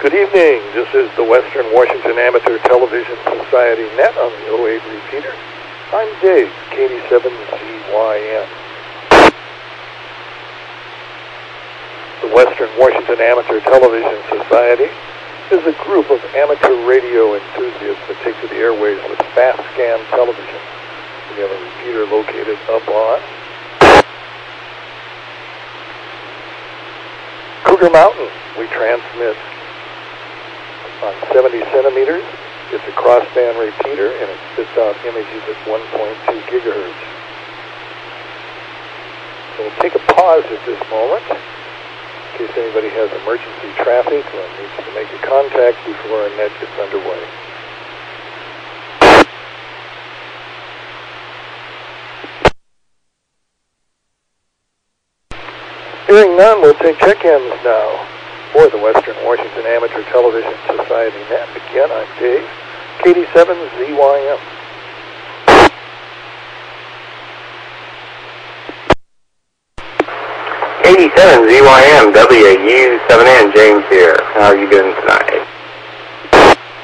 Good evening. This is the Western Washington Amateur Television Society Net on the 08 repeater. I'm Dave, KD7ZYM. The Western Washington Amateur Television Society is a group of amateur radio enthusiasts that take to the airways with fast scan television. We have a repeater located up on Cougar Mountain. We transmit on 70 centimeters. It's a crossband repeater, and it spits out images at 1.2 gigahertz. So we'll take a pause at this moment in case anybody has emergency traffic or needs to make a contact before our net gets underway. Hearing none, we'll take check-ins now for the Western Washington Amateur Television Society Net. Again, I'm Dave, KD7ZYM. KD7ZYM, WW7N, James here. How are you doing tonight?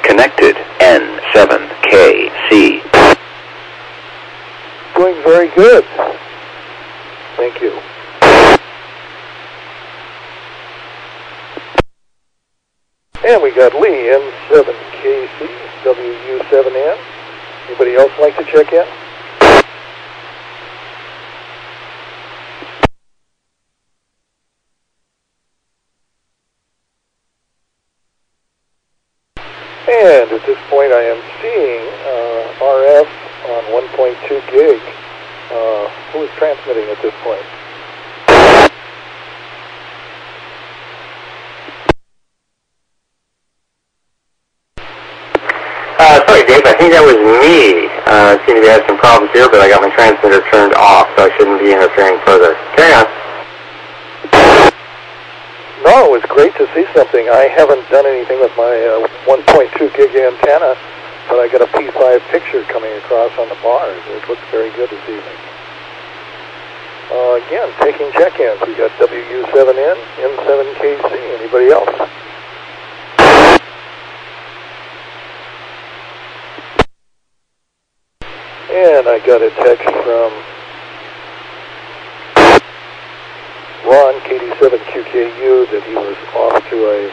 Connected, N7KC. Doing very good. Thank you. And we got Lee, N7KC, WU7N. Anybody else like to check in? And at this point I am seeing RF on 1.2 gig. Who is transmitting at this point? Sorry, Dave, I think that was me. I seem to be having some problems here, but I got my transmitter turned off, so I shouldn't be interfering further. Carry on. No, it was great to see something. I haven't done anything with my 1.2 gig antenna, but I got a P5 picture coming across on the bars. It looks very good this evening. Again, taking check-ins. We got WU7N, N7KC. Anybody else? And I got a text from Ron, KD7QKU, that he was off to a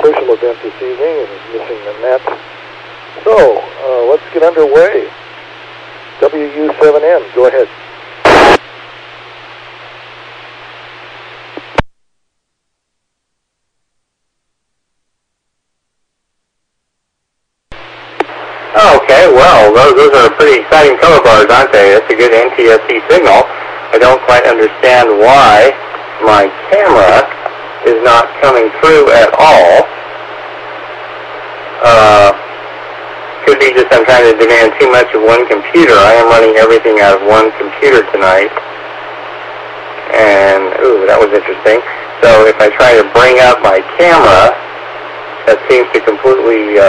social event this evening and is missing the net. So, let's get underway. WU7N, go ahead. Okay, well, those are pretty exciting color bars, aren't they? That's a good NTSC signal. I don't quite understand why my camera is not coming through at all. Could be just I'm trying to demand too much of one computer. I am running everything out of one computer tonight. And, ooh, that was interesting. So if I try to bring up my camera, that seems to completely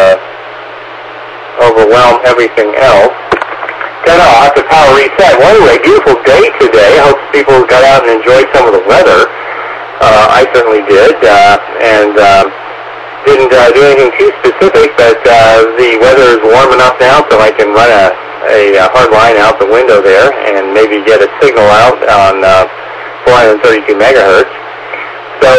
overwhelm everything else. I'll have to power reset. Well, anyway, beautiful day today. I hope people got out and enjoyed some of the weather. I certainly did, and didn't do anything too specific, but the weather is warm enough now so I can run a hard line out the window there and maybe get a signal out on 432 megahertz. So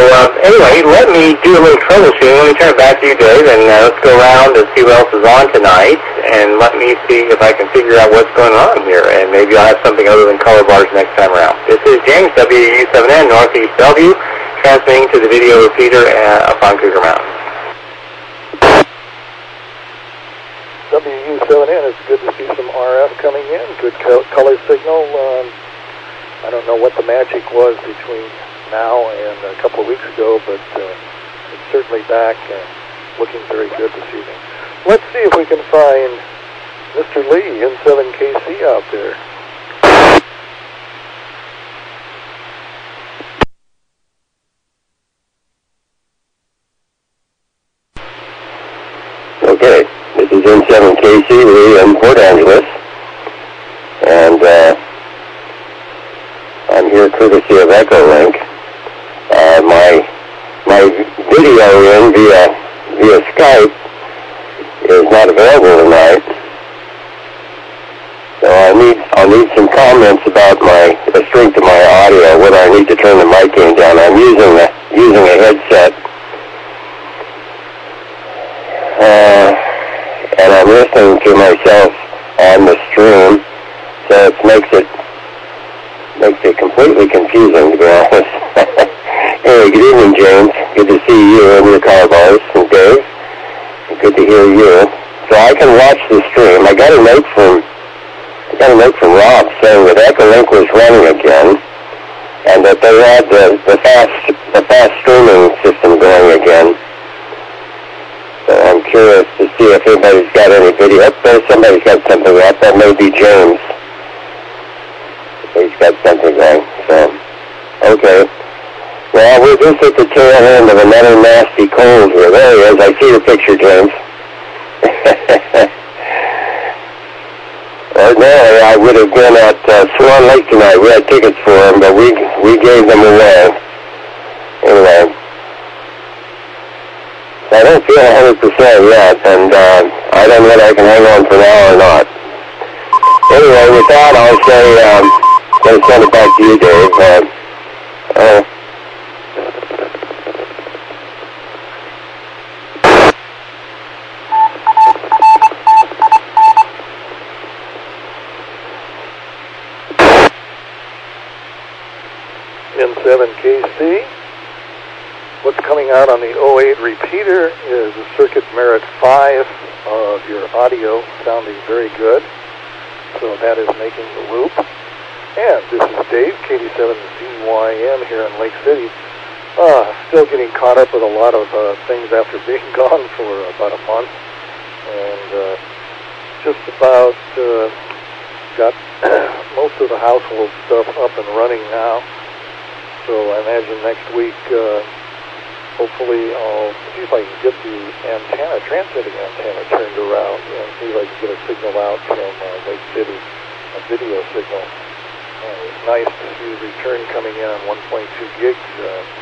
anyway, let me do a little troubleshooting. Let me turn it back to you, Dave, and let's go around and see what else is on tonight, and let me see if I can figure out what's going on here, and maybe I'll have something other than color bars next time around. This is James, WU7N, Northeast Bellevue, transmitting to the video repeater up on Cougar Mountain. WU7N, it's good to see some RF coming in, good color signal. I don't know what the magic was between now and a couple of weeks ago, but it's certainly back and looking very good this evening. Let's see if we can find Mr. Lee, N7KC, out there. Okay, this is N7KC, Lee in Port Angeles, and I'm here courtesy of EchoLink. My video in via Skype is not available tonight. So I'll need some comments about the strength of my audio, whether I need to turn the mic gain down. I'm using a headset, and I'm listening to myself on the stream, so it makes it completely confusing, to be honest. Anyway, good evening, James. Good to see you and your Carlos and Dave. Good to hear you. So I can watch the stream. I got a note from Rob saying that Echolink was running again, and that they had the fast streaming system going again. So I'm curious to see if anybody's got any video. Up there, somebody's got something up. That may be James. He's got something going. So, okay. Well, we're just at the tail end of another nasty cold here. There he is. I see your picture, James. Ordinarily, I would have been at Swan Lake tonight. We had tickets for him, but we gave them away. Anyway, I don't feel 100% yet, and I don't know whether I can hang on for now or not. Anyway, with that, I'll say, I'm going to send it back to you, Dave. N7KC. What's coming out on the 08 repeater is a Circuit Merit 5 of your audio sounding very good. So that is making the loop. And this is Dave, KD7ZYM here in Lake City. Still getting caught up with a lot of things after being gone for about a month. And just about got most of the household stuff up and running now. So I imagine next week, hopefully I'll see if I can get the antenna, transmitting antenna turned around and see if I can get a signal out from Lake City, a video signal. It's nice to see the return coming in on 1.2 gigs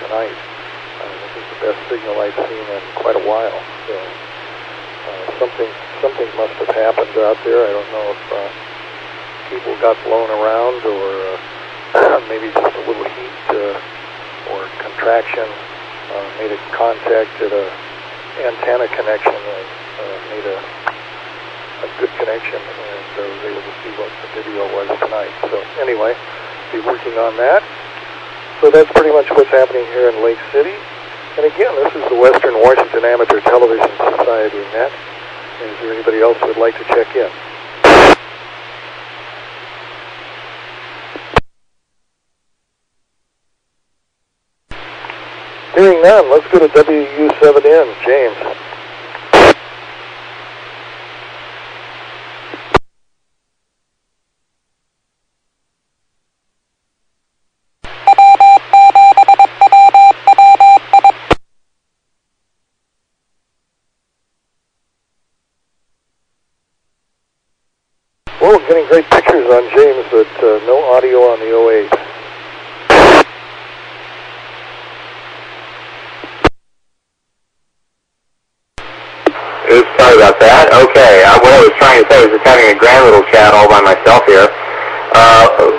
tonight. This is the best signal I've seen in quite a while. So something must have happened out there. I don't know if people got blown around or maybe just a little heat or contraction made a contact at a antenna connection and made a good connection, and I was able to see what the video was tonight. So anyway, be working on that. So that's pretty much what's happening here in Lake City. And again, this is the Western Washington Amateur Television Society Net. And is there anybody else who would like to check in? Hearing none, let's go to WU7N, James. Well, we're getting great pictures on James, but no audio on the 08. Oops, sorry about that. Okay, what I was trying to say was just having a grand little chat all by myself here.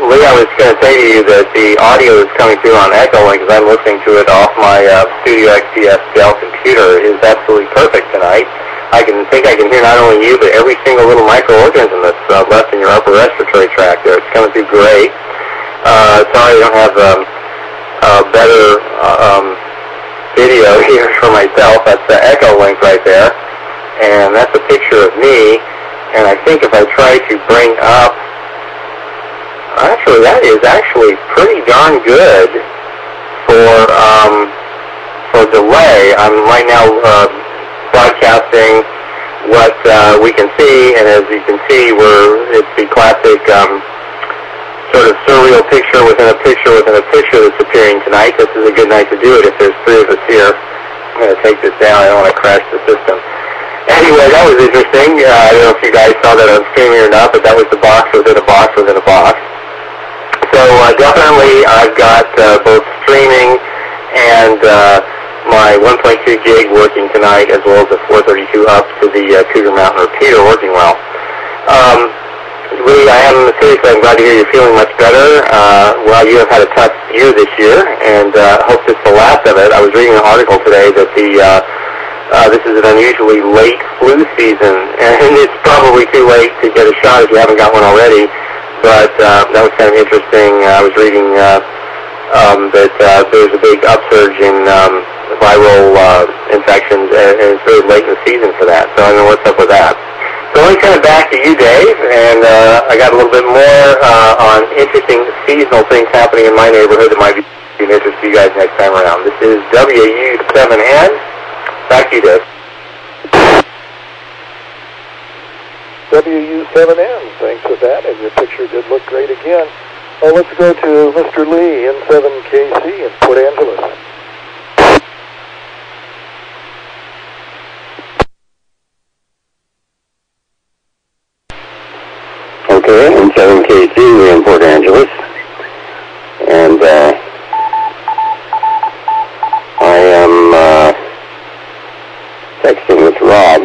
Lee, I was going to say to you that the audio that's coming through on Echolink, as I'm listening to it off my Studio XDS Dell computer, is absolutely perfect tonight. I can hear not only you, but every single little microorganism that's left in your upper respiratory tract there. It's coming through great. Sorry I don't have better video here for myself. That's the Echolink right there. And that's a picture of me, and I think if I try to bring up, actually that is actually pretty darn good for delay. I'm right now broadcasting what we can see, and as you can see, it's the classic sort of surreal picture within a picture within a picture that's appearing tonight. This is a good night to do it if there's three of us here. I'm going to take this down. I don't want to crash the system. Anyway, that was interesting. I don't know if you guys saw that on streaming or not, but that was the box within a box within a box. So definitely I've got both streaming and my 1.2 gig working tonight, as well as the 432 the Cougar Mountain repeater working well. Lee, I'm glad to hear you're feeling much better. Well, you have had a tough year this year, and hope this is the last of it. I was reading an article today that this is an unusually late flu season, and it's probably too late to get a shot if you haven't got one already. But that was kind of interesting. I was reading that there's a big upsurge in viral infections, and it's very late in the season for that. So I don't know what's up with that. So let me turn it back to you, Dave, and I got a little bit more on interesting seasonal things happening in my neighborhood that might be of interest to you guys next time around. This is WU7N. Back to you, Dave. WU7N, thanks for that, and your picture did look great again. Let's go to Mr. Lee in 7KC in Port Angeles. Okay, I'm 7KC, we're in Port Angeles, and I am texting with Rob.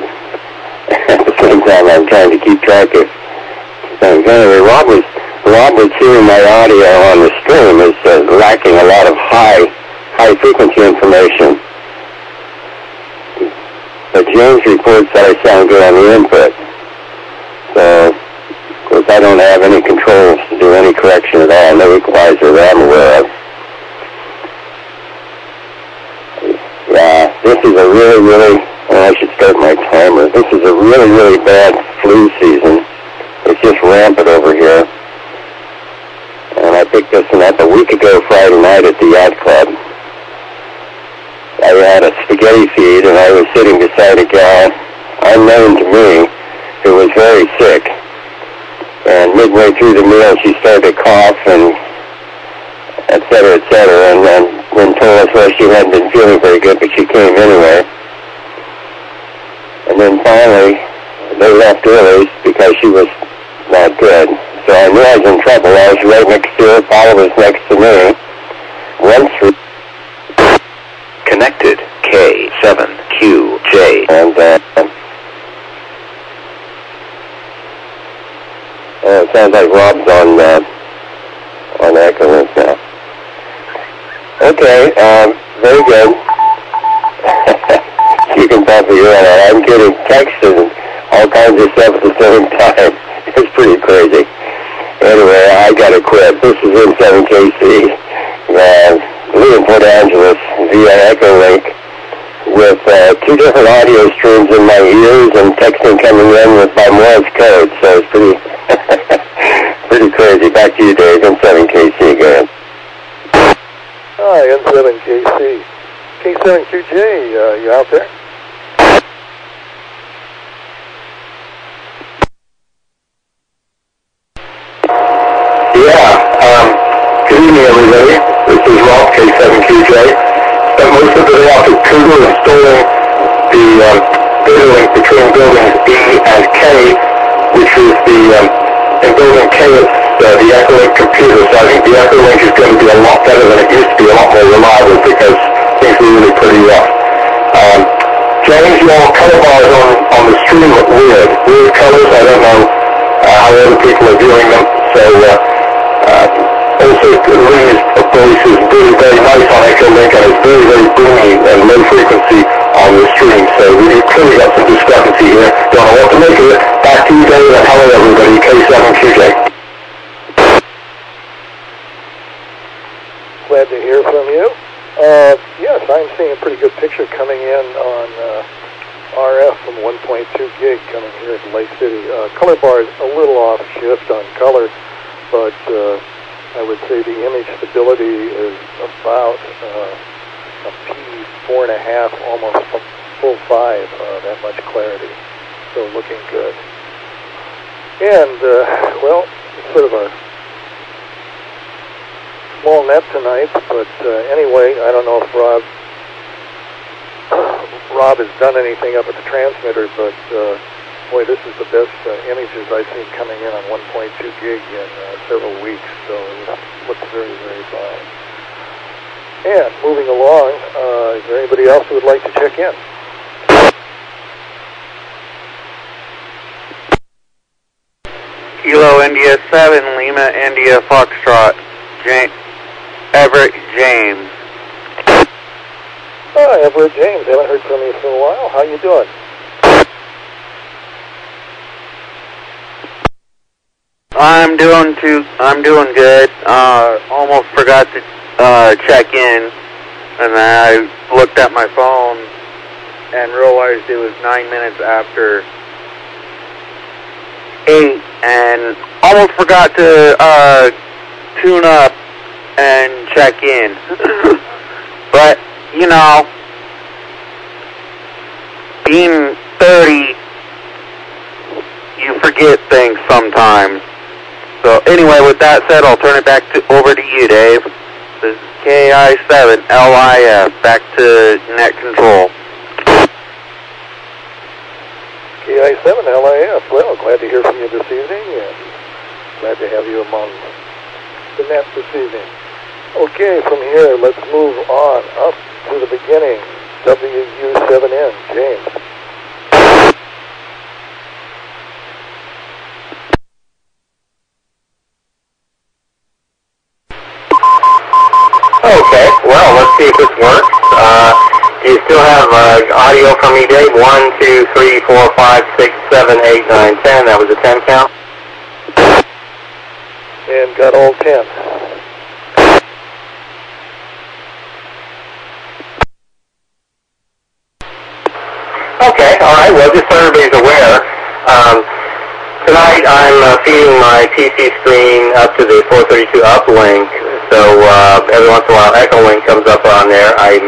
At the same time, I'm trying to keep track of things. Anyway, Rob was hearing my audio on the stream is lacking a lot of high frequency information. But James reports that I sound good on the input. So, of course, I don't have any controls to do any correction at all, no equalizer that I'm aware of. Yeah, this is a really, I should start my timer. This is a really bad flu season. It's just rampant over here. And I picked this one up a week ago Friday night at the yacht club. I had a spaghetti feed, and I was sitting beside a gal unknown to me who was very sick. And midway through the meal, she started to cough and et cetera, and then told us, well, she hadn't been feeling very good, but she came anyway. And then finally, they left early because she was not good. So I knew I was in trouble. I was right next to her. Paula was next to me. Went through. Connected K7QJ. And it sounds like Rob's on Echolink now. Okay, very good. You can probably hear that. I'm getting texts and all kinds of stuff at the same time. It's pretty crazy. Anyway, I gotta quit. This is in 7KC. In Port Angeles via Echolink with two different audio streams in my ears and texting coming in with my Morse code. So it's pretty pretty crazy. Back to you, Dave, in 7KC again. Hi, N7KC. K7QJ, you out there? Good evening, everybody. This is Rob, K7QJ. Spent most of the day off at Cougar installing the data link between buildings E and K, which is in building K, it's the Echolink computer. So I think the Echolink is going to be a lot better than it used to be, a lot more reliable, because things were really pretty rough. James, your color bars on the stream look weird colors. I don't know how other people are viewing them. So also Lee's voice is really very nice on Echolink, and it's very boomy and low frequency on the stream. So we clearly got some discrepancy here. Don't know what to make of it. Back to you, Dave, and hello everybody, K7QJ. Glad to hear from you. Yes, I'm seeing a pretty good picture coming in on RF from 1.2 gig coming here at Lake City. Color bar is a little off shift on color, but I would say the image stability is about a P4.5, almost full 5, that much clarity. So looking good. And, well, sort of a small net tonight, but anyway, I don't know if Rob has done anything up at the transmitter, but boy, this is the best images I've seen coming in on 1.2 gig in several weeks, so it looks very fine. And moving along, is there anybody else who would like to check in? Kilo India 7, Lima India Foxtrot, Everett James. Oh, Everett James, haven't heard from you for a while. How you doing? I'm doing good. Almost forgot to check in, and I looked at my phone and realized it was 9 minutes after 8, and almost forgot to tune up and check in. But, you know, being 30, you forget things sometimes. So anyway, with that said, I'll turn it back over to you, Dave. This is KI7LIF, back to net control. KI7LIF, well, glad to hear from you this evening, and glad to have you among the net this evening. Okay, from here, let's move on up to the beginning. WU7N, James. Okay, well, let's see if this works. Do you still have audio from me, Dave? 1, 2, 3, 4, 5, 6, 7, 8, 9, 10. That was a 10 count. And got all 10. Okay, all right. Well, just so everybody's aware, tonight I'm feeding my PC screen up to the 432 uplink. So every once in a while, Echo Link comes up on there. I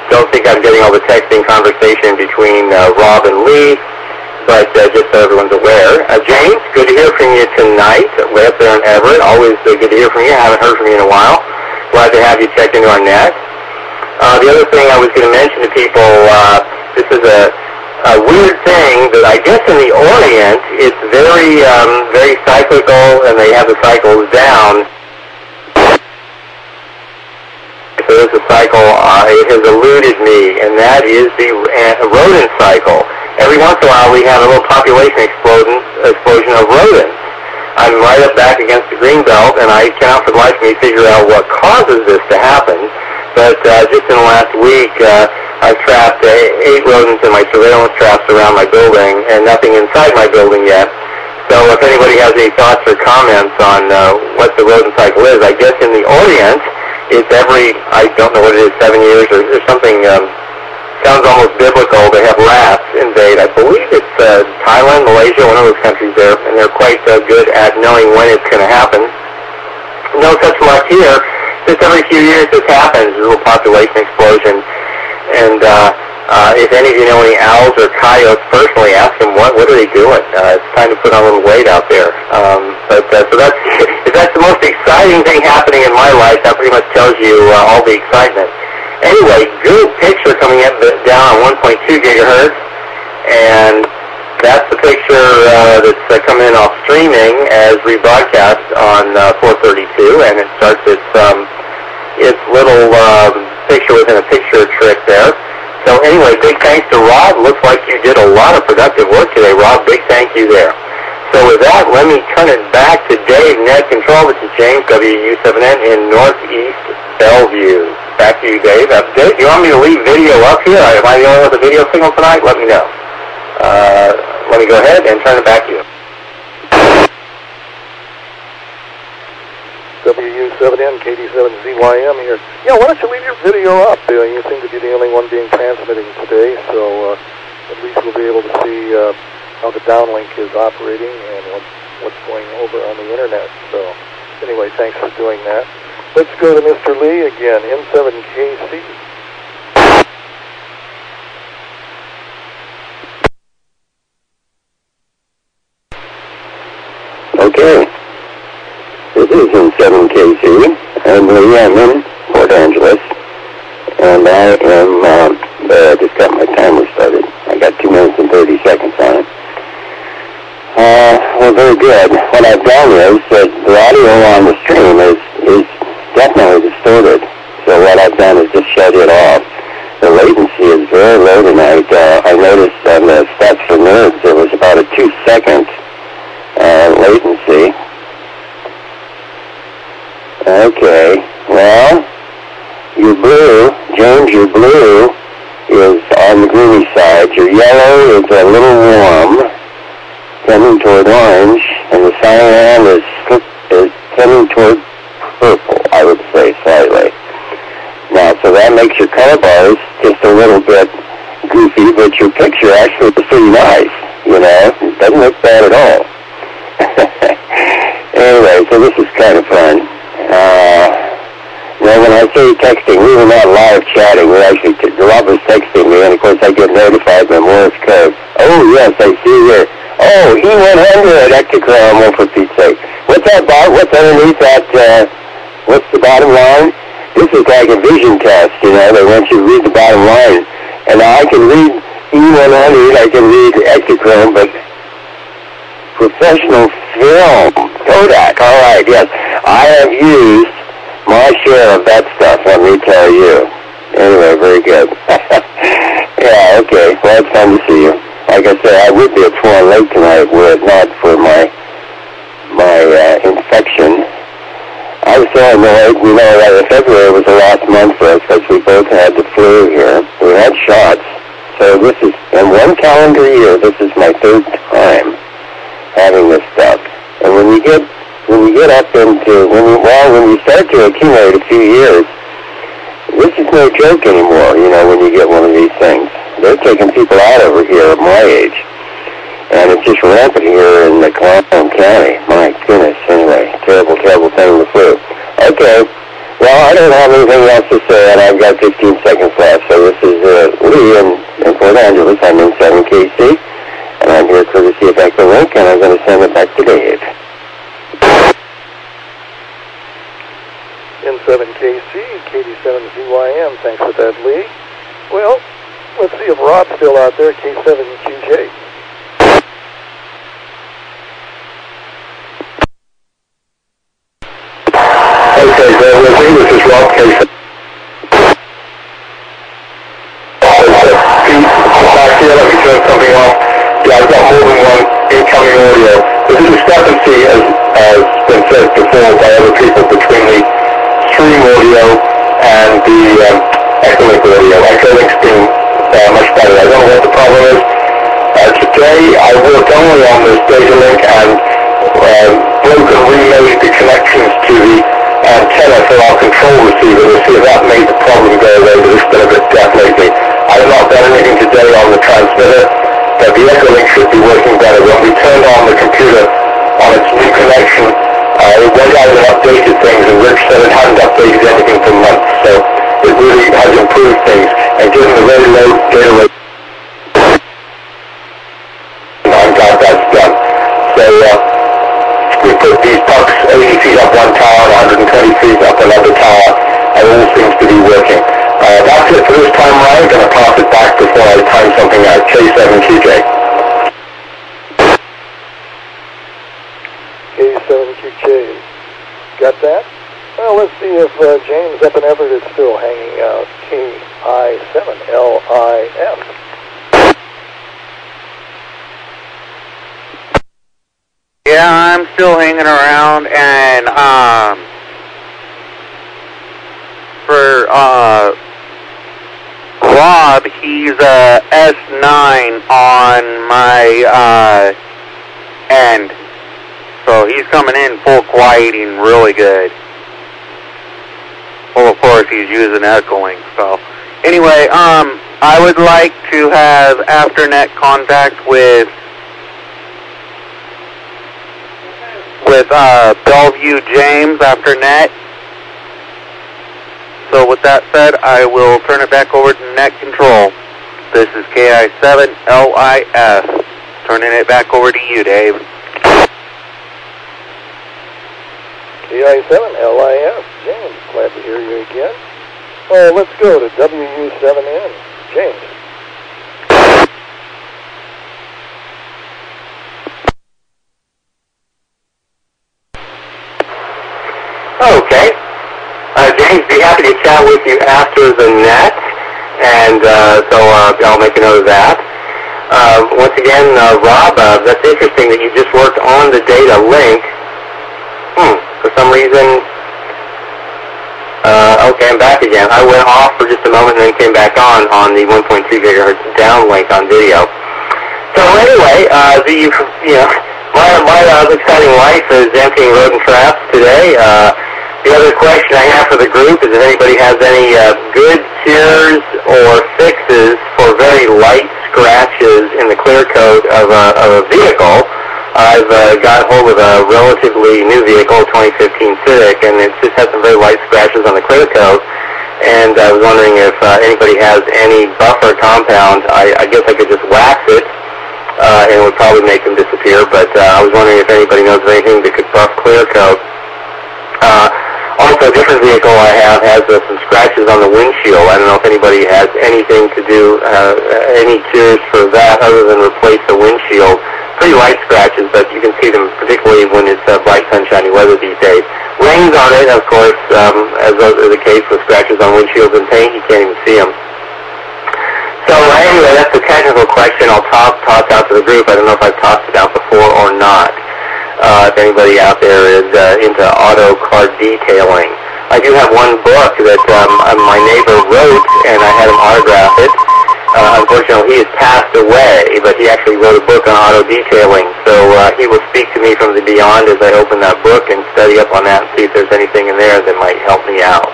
don't think I'm getting all the texting conversation between Rob and Lee, but just so everyone's aware. James, good to hear from you tonight. Way up there in Everett. Always good to hear from you. Haven't heard from you in a while. Glad to have you check into our net. The other thing I was going to mention to people, this is a weird thing that I guess in the Orient, it's very, very cyclical, and they have the cycles down. So there's a cycle, it has eluded me, and that is the rodent cycle. Every once in a while we have a little population explosion of rodents. I'm right up back against the green belt, and I cannot for the life of me figure out what causes this to happen. But just in the last week, I've trapped 8 rodents in my surveillance traps around my building, and nothing inside my building yet. So if anybody has any thoughts or comments on what the rodent cycle is, I guess in the Orient, it's every, I don't know what it is, 7 years or something, sounds almost biblical. They have rats invade. I believe it's Thailand, Malaysia, one of those countries there, and they're quite good at knowing when it's going to happen. No such luck here. Just every few years this happens, a little population explosion. And if any of you know any owls or coyotes personally, ask them what are they doing. It's time to put on a little weight out there. So that's if that's the most exciting thing happening in my life, that pretty much tells you all the excitement. Anyway, good picture coming up down on 1.2 gigahertz, and that's the picture that's coming in off streaming as rebroadcast on 432, and it starts its little picture within a picture trick there. So anyway, big thanks to Rob. Looks like you did a lot of productive work today, Rob. Big thank you there. So with that, let me turn it back to Dave, Net Control. This is James, WU7N in Northeast Bellevue. Back to you, Dave. Dave, do you want me to leave video up here? Am I the only one with a video signal tonight? Let me know. Let me go ahead and turn it back to you. WU7N, KD7ZYM here. Yeah, why don't you leave your video up? You seem to be the only one being transmitting today, so at least we'll be able to see how the downlink is operating and what's going over on the internet. So anyway, thanks for doing that. Let's go to Mr. Lee again, N7KC. Okay. This is N7KC. I'm Lee. I'm in Port Angeles. And I am, I just got my timer started. I got 2 minutes and 30 seconds on it. Well, very good. What I've done is that the audio on the stream is definitely distorted. So what I've done is just shut it off. The latency is very low tonight. I noticed on the Stats for Nerds there was about a 2-second latency. yellow is a little warm, tending toward orange, and the cyan is tending toward purple, I would say, slightly. Now, so that makes your color bars just a little bit goofy, but your picture actually is pretty nice, you know. It doesn't look bad at all. Anyway, so this is kind of fun. Now, when I say texting, we were not live chatting. We actually, Rob was texting me, and of course I get notified by Morse code. Oh, yes, I see here. Oh, E100 ectochrome, oh, for Pete's sake. What's that, Bob? What's underneath that, what's the bottom line? This is like a vision test, you know. They want you to read the bottom line. And I can read E100, I can read ectochrome, but professional film, Kodak, all right, yes. I have used my share of that stuff, let me tell you. Anyway, very good. Yeah, okay, well, it's fun to see you. Like I said, I would be at Swan Lake tonight were it not for my infection. I was so annoyed. We know that February was the last month for us because we both had the flu here. We had shots. So this is, in one calendar year, this is my third time having this stuff. And when you get up into, when you start to accumulate a few years, this is no joke anymore, you know, when you get one of these things. They're taking people out over here my age. And it's just rampant here in the Cologne County. My goodness, anyway. Terrible, terrible thing, the flu. Okay. Well, I don't have anything else to say, and I've got 15 seconds left. So this is Lee in Port Angeles. I'm in 7KC, and I'm here courtesy of Echo Link, and I'm going to send it back to Dave. In 7KC, KD7ZYM. Thanks for that, Lee. Well, let's see if Rob's still out there, K7QJ. Okay, so this is Rob Casey. Pete, back here, let me turn something off. Yeah, I've got more than one incoming audio. There's a discrepancy, as been said before by other people, between the stream audio and the Echolink audio. Echolink's being much better. I don't know what the problem is. Today, I worked only on this data link and broke and remade the connections to the antenna for our control receiver to see if that made the problem go away, but it's been a bit deaf lately. I've not done anything today on the transmitter, but the Echolink should be working better. When we turned on the computer on its new connection, it went out and updated things, and Rich said it hadn't updated anything for months, so it really has improved things. And given the very low data rate, I'm glad that's done. So we put these pucks 80 feet up one tower and 120 feet up another tower, and all seems to be working. That's it for this time round. I'm going to pass it back before I time something out. K7QJ. K7QJ. Got that? Well, let's see if James up in Everett is still hanging out. KI7LIF. Yeah, I'm still hanging around, and for Rob, he's a S9 on my end, so he's coming in full quieting really good. Well, of course, he's using Echolink, so anyway, I would like to have afternet contact with Bellevue James after net. So with that said, I will turn it back over to net control. This is KI7LIF. Turning it back over to you, Dave. KI7LIF. James, glad to hear you again. Well, let's go to WU7N. James. Okay. James, be happy to chat with you after the net, and so I'll make a note of that. Once again, Rob, that's interesting that you just worked on the data link. For some reason, Okay, I'm back again. I went off for just a moment and then came back on the 1.2 gigahertz downlink on video. So anyway, my exciting life is emptying rodent traps today. The other question I have for the group is if anybody has any good cures or fixes for very light scratches in the clear coat of a vehicle. I've got hold of a relatively new vehicle, a 2015 Civic, and it just has some very light scratches on the clear coat. And I was wondering if anybody has any buffer compound. I guess I could just wax it, and it would probably make them disappear. But I was wondering if anybody knows of anything that could buff clear coat. Also, a different vehicle I have has some scratches on the windshield. I don't know if anybody has anything to do, any cures for that other than replace the windshield. Pretty light scratches, but you can see them particularly when it's bright sunshiny weather these days. Rains on it, of course, as is the case with scratches on windshields and paint, you can't even see them. So anyway, that's a technical question I'll toss out to the group. I don't know if I've tossed it out before or not. If anybody out there is into auto car detailing. I do have one book that my neighbor wrote, and I had him autograph it. Unfortunately, he has passed away, but he actually wrote a book on auto detailing. So he will speak to me from the beyond as I open that book and study up on that and see if there's anything in there that might help me out.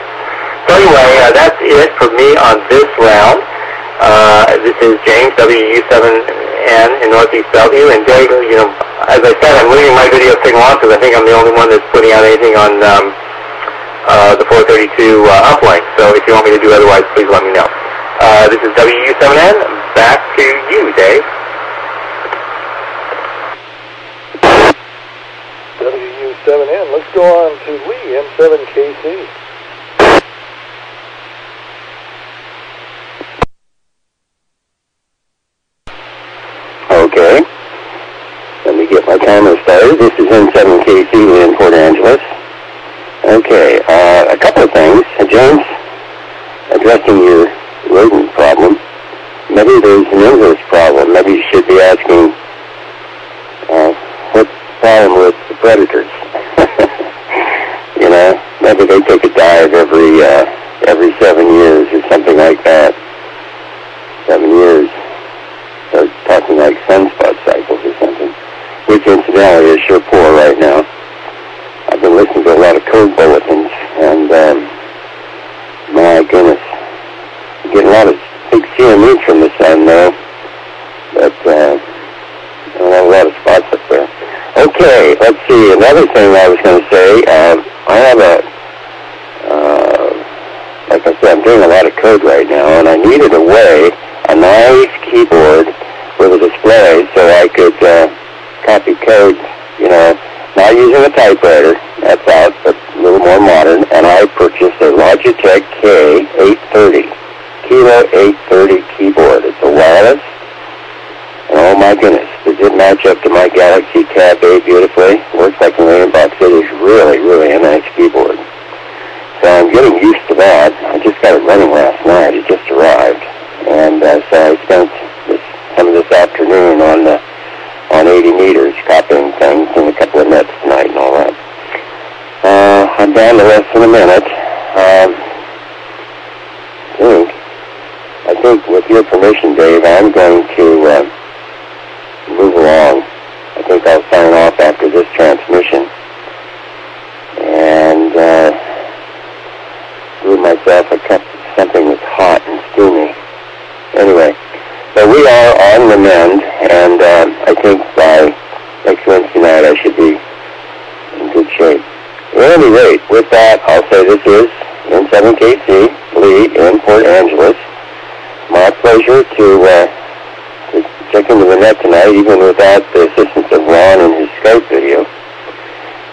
So anyway, that's it for me on this round. This is James, WW7ATS in Northeast Bellevue. And Dave, as I said, I'm leaving my video signal on because I think I'm the only one that's putting out anything on the 432 uplink. So if you want me to do otherwise, please let me know. This is WU7N. Back to you, Dave. WU7N. Let's go on to Lee, M7KC. Okay. Let me get my timer started. This is M7KC, Lee in Port Angeles. Okay, a couple of things. James, addressing your rodent problem, maybe there's an inverse problem. Maybe you should be asking what's the problem with the predators. Maybe they take a dive every 7 years or something like that. 7 years. They're talking like sunspot cycles or something, which incidentally is sure poor right now. I've been listening to a lot of code bulletins, and my goodness, you get a lot of big CMEs from the sun now, but I don't have a lot of spots up there. Okay, let's see. Another thing I was going to say, I have like I said, I'm doing a lot of code right now, and I needed a nice keyboard with a display so I could copy code, not using a typewriter, that's out, but a little more modern, and I purchased a Logitech K830, Kilo 830 keyboard. It's a wireless, and oh my goodness, does it match up to my Galaxy Tab A beautifully? Works like a million bucks. It is really, really a nice keyboard. So I'm getting used to that. I just got it running last night. It just arrived. And so I spent some of this afternoon on 80 meters copying things and a couple of nets tonight and all that. I'm down to less than a minute. I think with your permission, Dave, I'm going to move along. I think I'll sign off after this transmission and brew myself a cup of something that's hot and steamy. Anyway, so we are on the mend, and I think by next Wednesday night I should be in good shape. At any rate, with that, I'll say this is N7KC, Lee in Port Angeles. My pleasure to check into the net tonight, even without the assistance of Ron and his Skype video.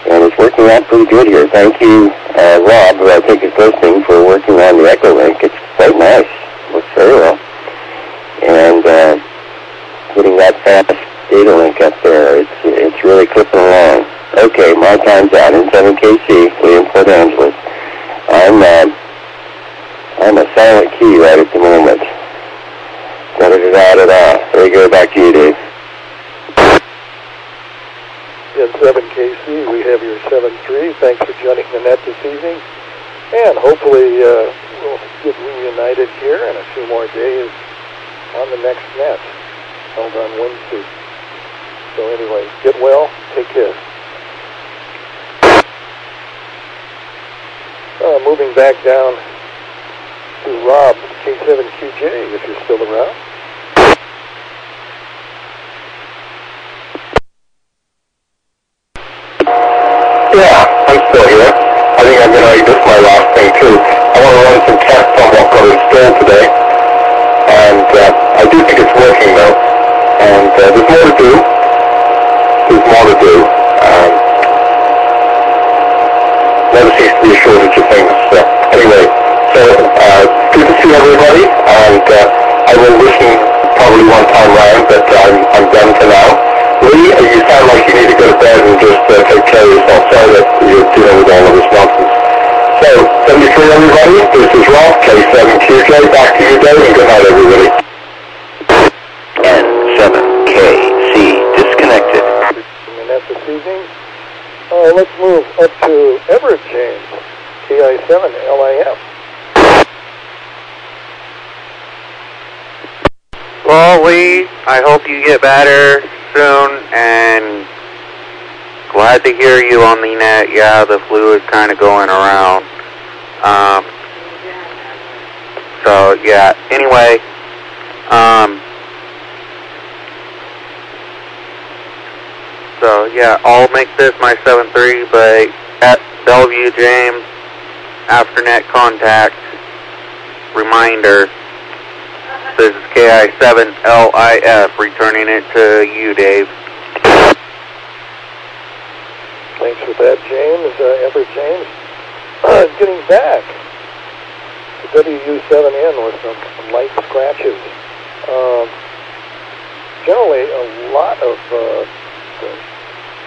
And it's working out pretty good here. Thank you, Rob, who I think is listening, for working on the Echo Link. It's quite nice. Works very well. And getting that fast data link up there, it's really clipping along. Okay, my time's out. N7KC, Lee in Port Angeles. I'm a silent key right at the moment. Da-da-da-da-da-da. There you go. Back to you, Dave. N7KC, we have your 7-3. Thanks for joining the net this evening. And hopefully we'll get reunited here in a few more days on the next net, held on Wednesday. So anyway, get well, take care. Moving back down to Rob, K7QJ, if you're still around. Yeah, I'm still here. I think I'm going to make this my last thing, too. I want to run some tests on what got installed today. And I do think it's working, though. And there's more to do. Never seems to be a shortage of things. Anyway, so good to see everybody. And I will listen probably one time round, but I'm done for now. Lee, you sound like you need to go to bed and just take care of yourself. Sorry that you're dealing with all of this nonsense. So, 73 everybody, this is Rob, K7QJ, back to you, Dave, and good night everybody. N7KC disconnected. And that's this evening. Let's move up to Everett James, KI7LIF. Well, Lee, I hope you get better soon, and glad to hear you on the net. Yeah, the flu is kind of going around. So, yeah, anyway, so, yeah, I'll make this my 7-3, but at Bellevue James, after net contact, reminder, this is KI7LIF, returning it to you, Dave. Thanks for that, James, Everett James. Getting back to WU7N with some light scratches. Generally, a lot of the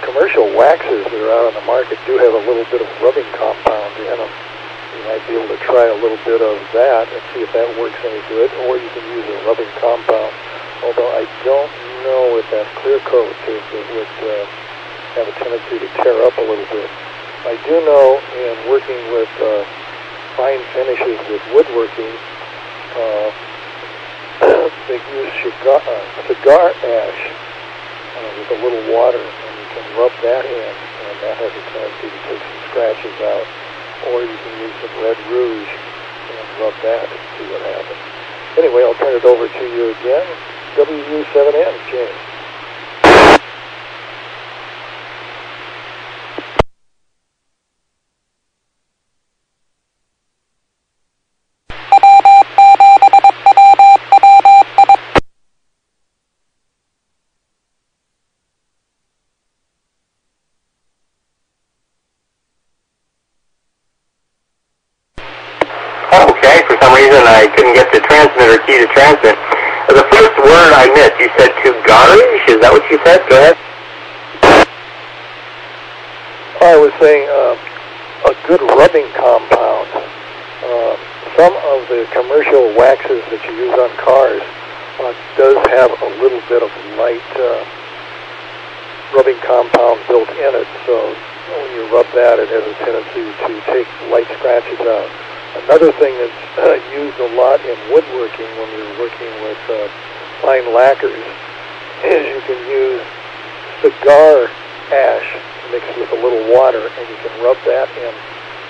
commercial waxes that are out on the market do have a little bit of rubbing compound in them. You might be able to try a little bit of that and see if that works any good, or you can use a rubbing compound, although I don't know if that clear coat would have a tendency to tear up a little bit. I do know in working with fine finishes with woodworking, they use cigar ash with a little water, and you can rub that in, and that has a tendency to take some scratches out. Or you can use some red rouge and rub that and see what happens. Anyway, I'll turn it over to you again. WU7N, James. Okay, for some reason I couldn't get the transmitter key to transmit. The first word I missed, you said to garnish? Is that what you said? Go ahead. I was saying a good rubbing compound. Some of the commercial waxes that you use on cars does have a little bit of light rubbing compound built in it, so when you rub that, it has a tendency to take light scratches out. Another thing that's used a lot in woodworking when you're working with fine lacquers is you can use cigar ash mixed with a little water, and you can rub that in,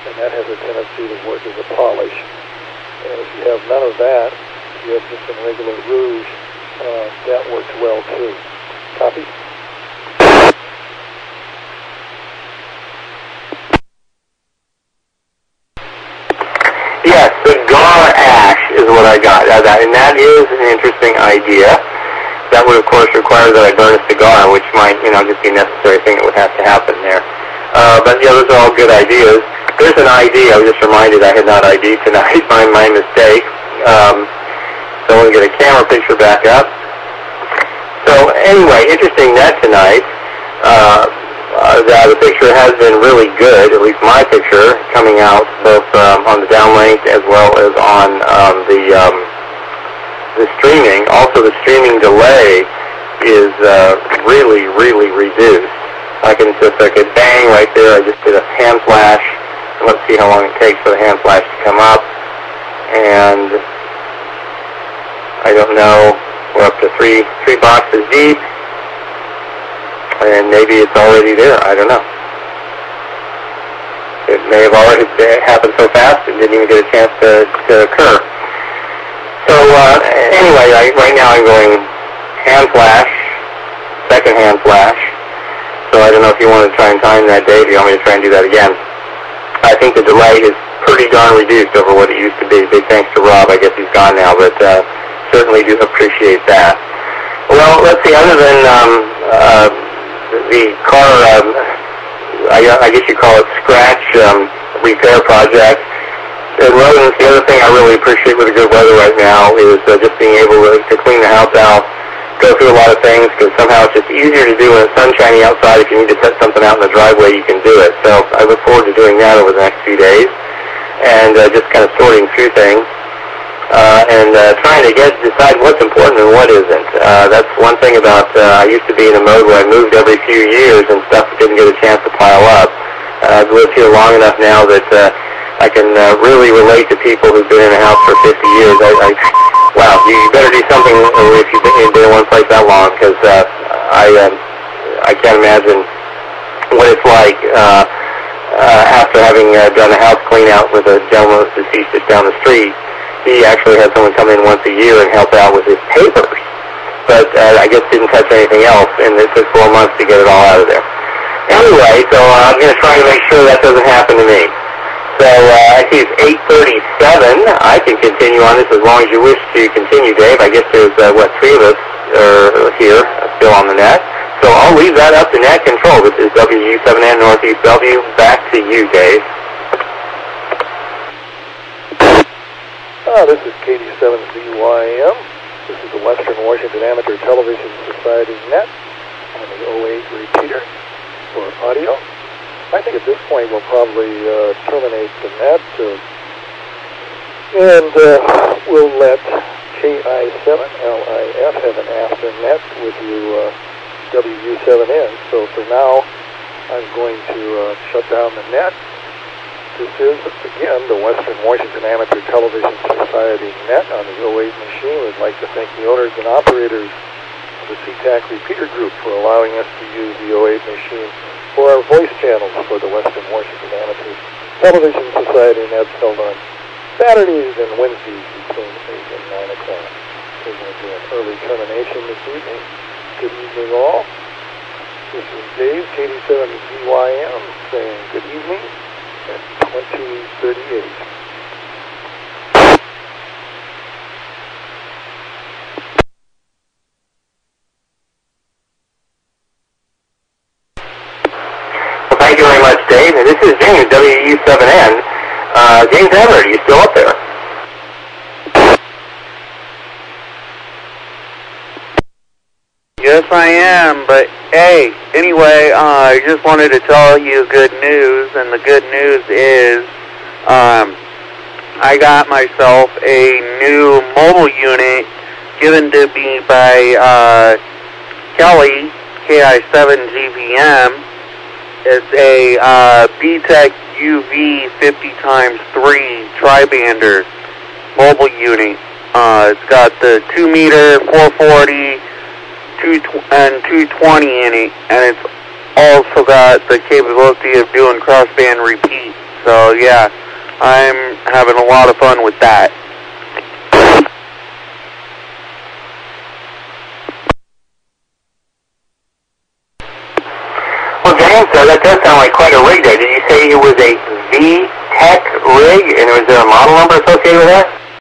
and that has a tendency to work as a polish. And if you have none of that, you have just some regular rouge, that works well too. Copy? Yes, cigar ash is what I got. And that is an interesting idea. That would, of course, require that I burn a cigar, which might, just be a necessary thing that would have to happen there. But, yeah, those are all good ideas. There's an ID. I was just reminded I had not ID'd tonight. My mistake. So we'll get a camera picture back up. So, anyway, interesting net tonight. The picture has been really good, at least my picture, coming out both on the downlink as well as on the streaming. Also, the streaming delay is really, really reduced. I can just like a bang right there. I just did a hand flash. And let's see how long it takes for the hand flash to come up. And I don't know, we're up to three boxes deep, and maybe it's already there. I don't know. It may have already happened so fast it didn't even get a chance to occur. So anyway, right now I'm going hand flash, second hand flash. So I don't know if you want to try and time that, Dave. You want me to try and do that again? I think the delay is pretty darn reduced over what it used to be. Big thanks to Rob. I guess he's gone now, but certainly do appreciate that. Well, let's see. Other than the car, I guess you call it scratch repair project. And rodents, the other thing I really appreciate with the good weather right now is just being able to clean the house out, go through a lot of things, because somehow it's just easier to do when it's sunshiny outside. If you need to set something out in the driveway, you can do it. So I look forward to doing that over the next few days, and just kind of sorting through things, and trying to decide what's important and what isn't. That's one thing about, I used to be in a mode where I moved every few years and stuff didn't get a chance to pile up. I've lived here long enough now that I can really relate to people who've been in a house for 50 years. Wow, you better do something if you've been in one place that long, because I can't imagine what it's like after having done a house clean out with a gentleman who's deceased just down the street. He actually had someone come in once a year and help out with his papers, but I guess didn't touch anything else, and it took 4 months to get it all out of there. Anyway, so I'm going to try to make sure that doesn't happen to me. So I see it's 8:37. I can continue on this as long as you wish to continue, Dave. I guess there's, three of us are here still on the net. So I'll leave that up to net control. This is WW7N Northeast Bellevue. Back to you, Dave. This is KD7ZYM. This is the Western Washington Amateur Television Society net on the 08 repeater for audio. I think at this point we'll probably terminate the net, and we'll let KI7LIF have an after net with you WU7N. So for now, I'm going to shut down the net. This is, again, the Western Washington Amateur Television Society net on the 08 machine. We'd like to thank the owners and operators of the CTAC repeater group for allowing us to use the 08 machine for our voice channels for the Western Washington Amateur Television Society nets held on Saturdays and Wednesdays between 8 and 9 o'clock. We're going to do an early termination this evening. Good evening all. This is Dave, KD7ZYM, saying good evening at 2038. Thank you very much, Dave. And this is James, WU7N. James Everett, are you still up there? Yes, I am, but hey, anyway, I just wanted to tell you good news, and the good news is I got myself a new mobile unit given to me by Kelly, KI7GVM. It's a BTEC UV 50x3 tri-bander mobile unit. It's got the 2 meter, 440, and 220 in it, and it's also got the capability of doing crossband repeat. So yeah, I'm having a lot of fun with that. Well, James, that does sound like quite a rig there. Did you say it was a VTEC rig, and was there a model number associated with that?